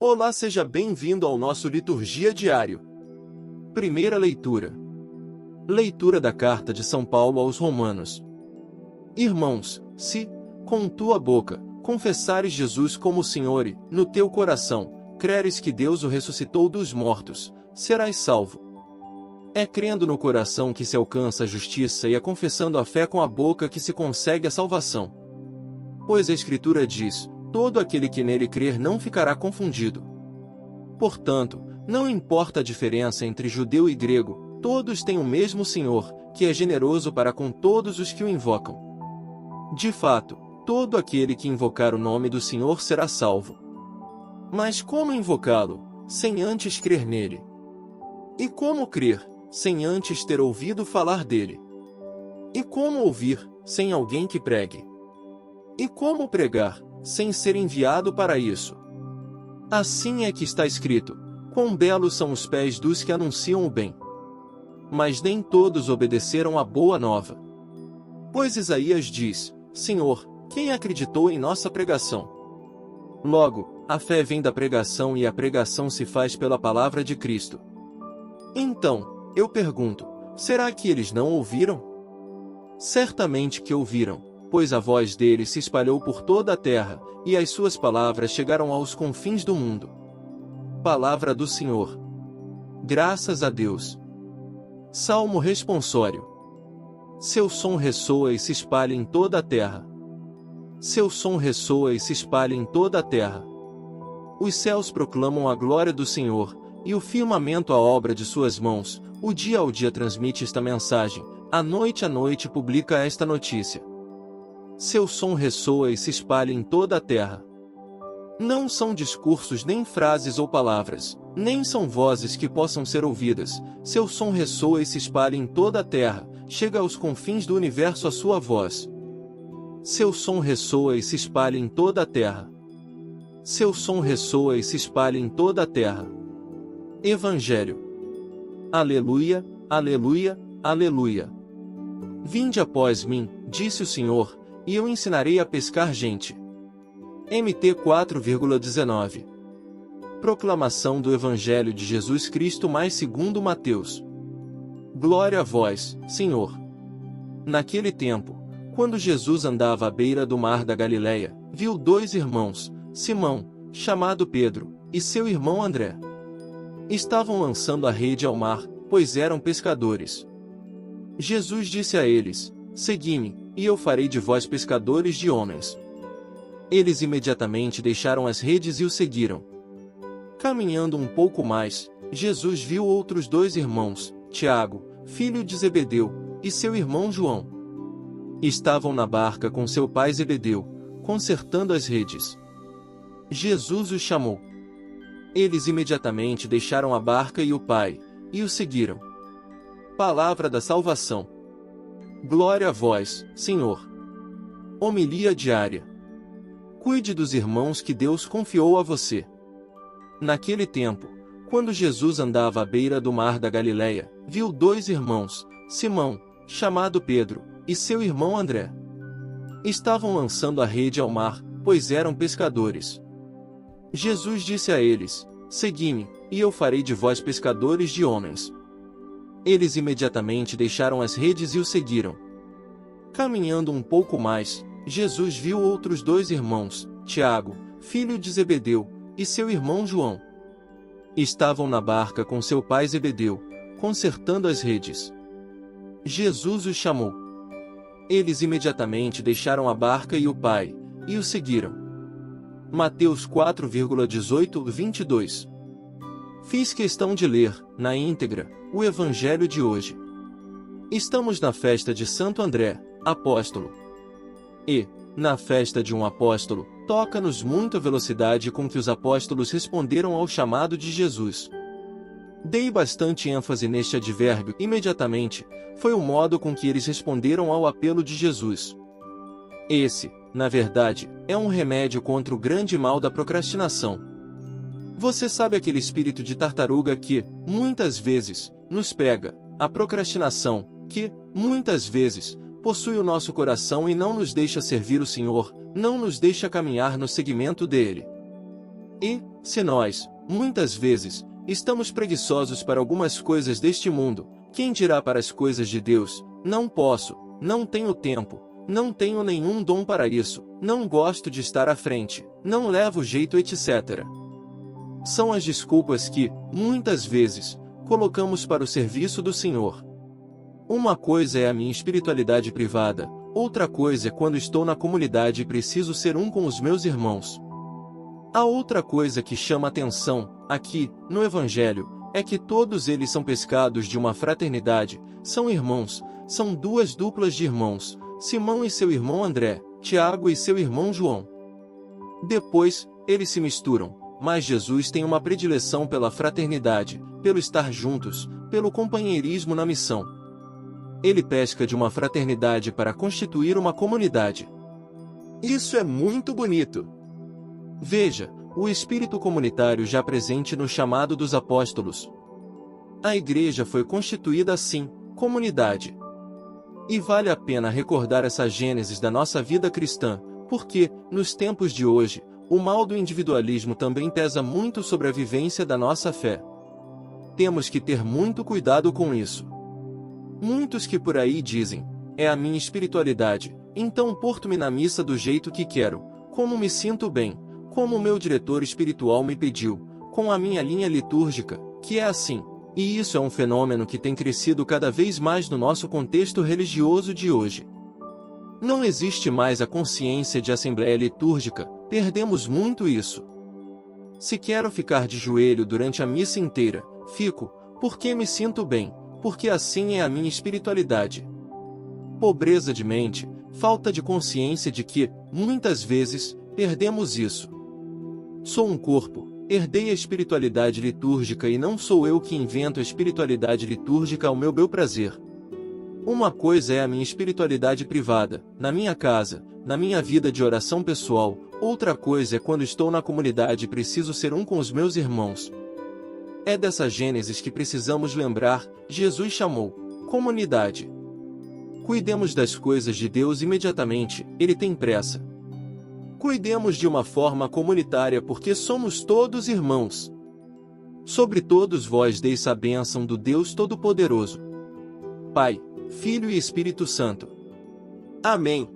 Olá, seja bem-vindo ao nosso Liturgia Diário. Primeira leitura. Leitura da Carta de São Paulo aos Romanos. Irmãos, se, com tua boca, confessares Jesus como Senhor e, no teu coração, creres que Deus o ressuscitou dos mortos, serás salvo. É crendo no coração que se alcança a justiça e é confessando a fé com a boca que se consegue a salvação. Pois a Escritura diz: todo aquele que nele crer não ficará confundido. Portanto, não importa a diferença entre judeu e grego, todos têm o mesmo Senhor, que é generoso para com todos os que o invocam. De fato, todo aquele que invocar o nome do Senhor será salvo. Mas como invocá-lo, sem antes crer nele? E como crer, sem antes ter ouvido falar dele? E como ouvir, sem alguém que pregue? E como pregar, sem ser enviado para isso? Assim é que está escrito: quão belos são os pés dos que anunciam o bem. Mas nem todos obedeceram à boa nova. Pois Isaías diz: Senhor, quem acreditou em nossa pregação? Logo, a fé vem da pregação e a pregação se faz pela palavra de Cristo. Então, eu pergunto: será que eles não ouviram? Certamente que ouviram, pois a voz dele se espalhou por toda a terra, e as suas palavras chegaram aos confins do mundo. Palavra do Senhor. Graças a Deus. Salmo responsório. Seu som ressoa e se espalha em toda a terra. Seu som ressoa e se espalha em toda a terra. Os céus proclamam a glória do Senhor, e o firmamento a obra de suas mãos. O dia ao dia transmite esta mensagem, a noite publica esta notícia. Seu som ressoa e se espalha em toda a terra. Não são discursos nem frases ou palavras, nem são vozes que possam ser ouvidas. Seu som ressoa e se espalha em toda a terra, chega aos confins do universo a sua voz. Seu som ressoa e se espalha em toda a terra. Seu som ressoa e se espalha em toda a terra. Evangelho. Aleluia, aleluia, aleluia. Vinde após mim, disse o Senhor, e eu ensinarei a pescar gente. MT 4,19. Proclamação do Evangelho de Jesus Cristo mais segundo Mateus. Glória a vós, Senhor. Naquele tempo, quando Jesus andava à beira do mar da Galileia, viu dois irmãos, Simão, chamado Pedro, e seu irmão André. Estavam lançando a rede ao mar, pois eram pescadores. Jesus disse a eles: segui-me, e eu farei de vós pescadores de homens. Eles imediatamente deixaram as redes e o seguiram. Caminhando um pouco mais, Jesus viu outros dois irmãos, Tiago, filho de Zebedeu, e seu irmão João. Estavam na barca com seu pai Zebedeu, consertando as redes. Jesus os chamou. Eles imediatamente deixaram a barca e o pai, e o seguiram. Palavra da salvação. Glória a vós, Senhor. Homilia diária. Cuide dos irmãos que Deus confiou a você. Naquele tempo, quando Jesus andava à beira do mar da Galileia, viu dois irmãos, Simão, chamado Pedro, e seu irmão André. Estavam lançando a rede ao mar, pois eram pescadores. Jesus disse a eles: segui-me, e eu farei de vós pescadores de homens. Eles imediatamente deixaram as redes e o seguiram. Caminhando um pouco mais, Jesus viu outros dois irmãos, Tiago, filho de Zebedeu, e seu irmão João. Estavam na barca com seu pai Zebedeu, consertando as redes. Jesus os chamou. Eles imediatamente deixaram a barca e o pai, e o seguiram. Mateus 4,18-22. Fiz questão de ler, na íntegra, o Evangelho de hoje. Estamos na festa de Santo André, apóstolo. E, na festa de um apóstolo, toca-nos muita velocidade com que os apóstolos responderam ao chamado de Jesus. Dei bastante ênfase neste advérbio imediatamente, foi o modo com que eles responderam ao apelo de Jesus. Esse, na verdade, é um remédio contra o grande mal da procrastinação. Você sabe aquele espírito de tartaruga que, muitas vezes, nos pega, a procrastinação, que, muitas vezes, possui o nosso coração e não nos deixa servir o Senhor, não nos deixa caminhar no seguimento dele. E, se nós, muitas vezes, estamos preguiçosos para algumas coisas deste mundo, quem dirá para as coisas de Deus? Não posso, não tenho tempo, não tenho nenhum dom para isso, não gosto de estar à frente, não levo jeito, etc. São as desculpas que, muitas vezes, colocamos para o serviço do Senhor. Uma coisa é a minha espiritualidade privada, outra coisa é quando estou na comunidade e preciso ser um com os meus irmãos. A outra coisa que chama atenção, aqui, no Evangelho, é que todos eles são pescados de uma fraternidade, são irmãos, são duas duplas de irmãos, Simão e seu irmão André, Tiago e seu irmão João. Depois, eles se misturam, mas Jesus tem uma predileção pela fraternidade, pelo estar juntos, pelo companheirismo na missão. Ele pesca de uma fraternidade para constituir uma comunidade. Isso é muito bonito. Veja, o espírito comunitário já presente no chamado dos apóstolos. A igreja foi constituída assim, comunidade. E vale a pena recordar essa gênese da nossa vida cristã, porque, nos tempos de hoje, o mal do individualismo também pesa muito sobre a vivência da nossa fé. Temos que ter muito cuidado com isso. Muitos que por aí dizem, é a minha espiritualidade, então porto-me na missa do jeito que quero, como me sinto bem, como o meu diretor espiritual me pediu, com a minha linha litúrgica, que é assim. E isso é um fenômeno que tem crescido cada vez mais no nosso contexto religioso de hoje. Não existe mais a consciência de assembleia litúrgica, perdemos muito isso. Se quero ficar de joelho durante a missa inteira, fico, porque me sinto bem, porque assim é a minha espiritualidade. Pobreza de mente, falta de consciência de que, muitas vezes, perdemos isso. Sou um corpo, herdei a espiritualidade litúrgica e não sou eu que invento a espiritualidade litúrgica ao meu bel prazer. Uma coisa é a minha espiritualidade privada, na minha casa, na minha vida de oração pessoal, outra coisa é quando estou na comunidade e preciso ser um com os meus irmãos. É dessa gênese que precisamos lembrar, Jesus chamou comunidade. Cuidemos das coisas de Deus imediatamente, Ele tem pressa. Cuidemos de uma forma comunitária porque somos todos irmãos. Sobre todos vós deis a bênção do Deus Todo-Poderoso. Pai, Filho e Espírito Santo. Amém.